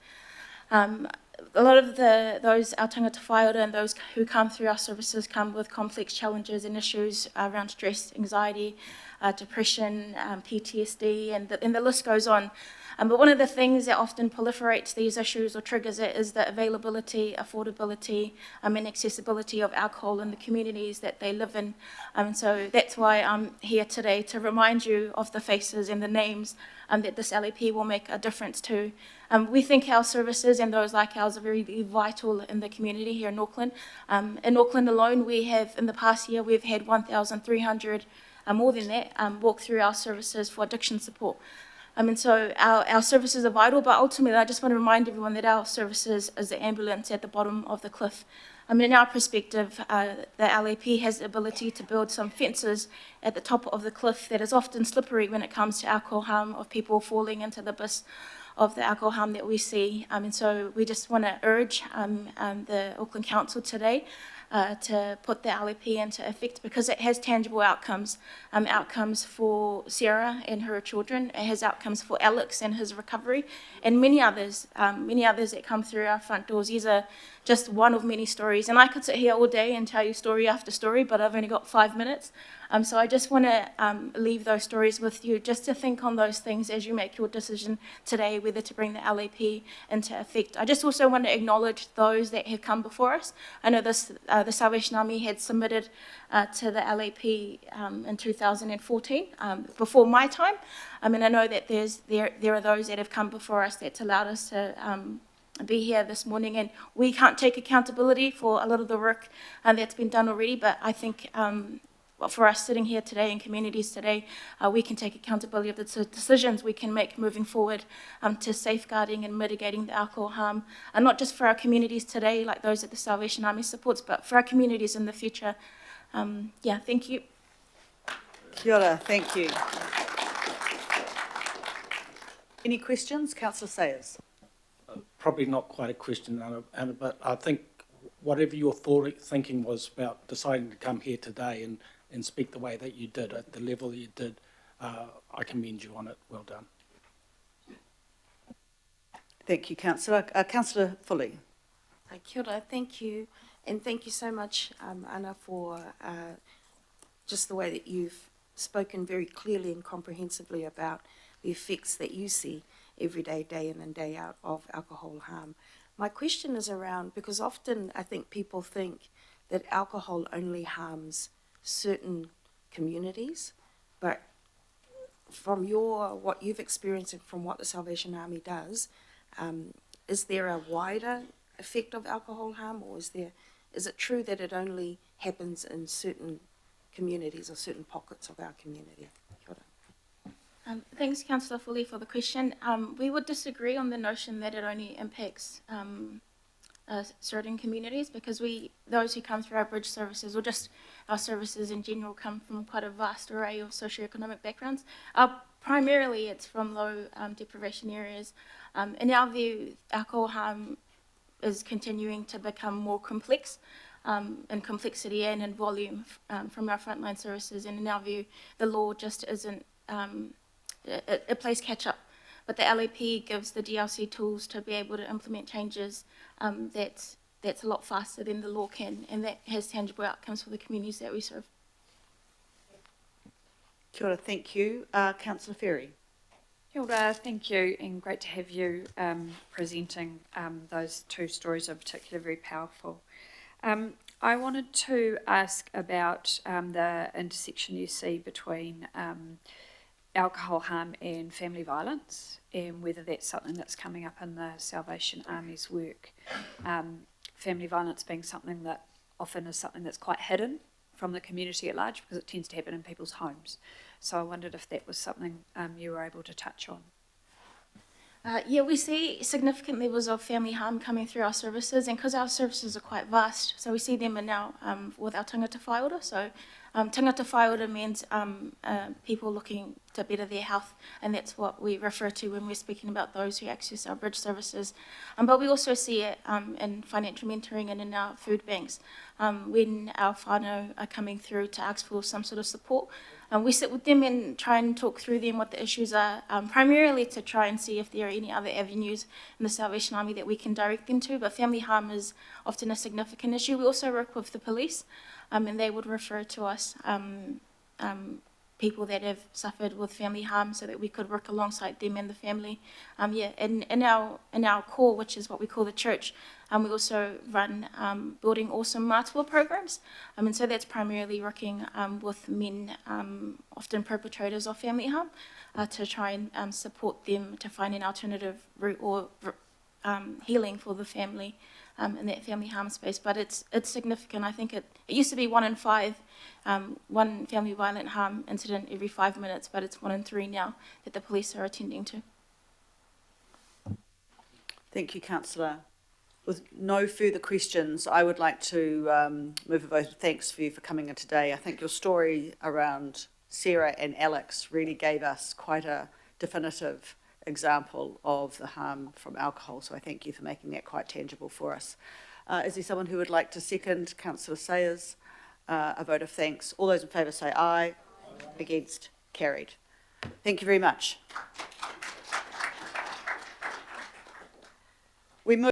A lot of those our tangata whaiora and those who come through our services come with complex challenges and issues around stress, anxiety, depression, PTSD, and the list goes on. But one of the things that often proliferates these issues or triggers it is the availability, affordability, and accessibility of alcohol in the communities that they live in. So that's why I'm here today, to remind you of the faces and the names that this LEP will make a difference to. We think our services and those like ours are very vital in the community here in Auckland. In Auckland alone, we have, in the past year, we've had 1,300, more than that, walk through our services for addiction support. And so our services are vital, but ultimately I just want to remind everyone that our services is the ambulance at the bottom of the cliff. In our perspective, the LAP has the ability to build some fences at the top of the cliff that is often slippery when it comes to alcohol harm, of people falling into the abyss of the alcohol harm that we see. And so we just want to urge the Auckland Council today to put the LEP into effect, because it has tangible outcomes, outcomes for Sarah and her children. It has outcomes for Alex and his recovery, and many others that come through our front doors. These are just one of many stories, and I could sit here all day and tell you story after story, but I've only got 5 minutes. So I just want to leave those stories with you, just to think on those things as you make your decision today, whether to bring the LEP into effect. I just also want to acknowledge those that have come before us. I know the Salvation Army had submitted to the LEP in 2014, before my time. I know that there are those that have come before us that's allowed us to be here this morning, and we can't take accountability for a lot of the work that's been done already, but I think for us sitting here today in communities today, we can take accountability of the decisions we can make moving forward to safeguarding and mitigating the alcohol harm, and not just for our communities today, like those that the Salvation Army supports, but for our communities in the future. Thank you. Kia ora, thank you. Any questions? Councillor Sayers. Probably not quite a question, Anna, but I think whatever your thinking was about deciding to come here today and speak the way that you did, at the level you did, I commend you on it. Well done. Thank you, Councillor. Councillor Foley. Kia ora, thank you. And thank you so much, Anna, for just the way that you've spoken very clearly and comprehensively about the effects that you see every day, day in and day out of alcohol harm. My question is around, because often I think people think that alcohol only harms certain communities, but from what you've experienced and from what the Salvation Army does, is there a wider effect of alcohol harm, or is it true that it only happens in certain communities or certain pockets of our community? Kia ora. Thanks, Councillor Foley, for the question. We would disagree on the notion that it only impacts certain communities, because those who come through our bridge services, or just our services in general, come from quite a vast array of socioeconomic backgrounds. Primarily, it's from low deprivation areas. In our view, alcohol harm is continuing to become more complex in complexity and in volume from our frontline services. And in our view, the law just isn't, it plays catch up. But the LAP gives the DRC tools to be able to implement changes that's a lot faster than the law can, and that has tangible outcomes for the communities that we serve. Kia ora, thank you. Councillor Ferry. Kia ora, thank you, and great to have you presenting those two stories are particularly very powerful. I wanted to ask about the intersection you see between alcohol harm and family violence, and whether that's something that's coming up in the Salvation Army's work. Family violence being something that often is something that's quite hidden from the community at large, because it tends to happen in people's homes. So I wondered if that was something you were able to touch on. Yeah, we see significant levels of family harm coming through our services, and because our services are quite vast, so we see them now with our tangata whai ora. So tangata whai ora means people looking to better their health, and that's what we refer to when we're speaking about those who access our bridge services. But we also see it in financial mentoring and in our food banks. When our whānau are coming through to ask for some sort of support, we sit with them and try and talk through them what the issues are, primarily to try and see if there are any other avenues in the Salvation Army that we can direct them to. But family harm is often a significant issue. We also work with the police, and they would refer to us people that have suffered with family harm, so that we could work alongside them and the family. In our core, which is what we call the church, we also run Building Awesome Mātua programs, and so that's primarily working with men, often perpetrators of family harm, to try and support them to find an alternative route or healing for the family in that family harm space. But it's significant. I think it used to be 1 in 5, one family violent harm incident every 5 minutes, but it's 1 in 3 now that the police are attending to. Thank you, Councillor. With no further questions, I would like to move a vote of thanks for you for coming in today. I think your story around Sarah and Alex really gave us quite a definitive example of the harm from alcohol, so I thank you for making that quite tangible for us. Is there someone who would like to second Councillor Sayers' a vote of thanks? All those in favour say aye. Against? Carried. Thank you very much. We move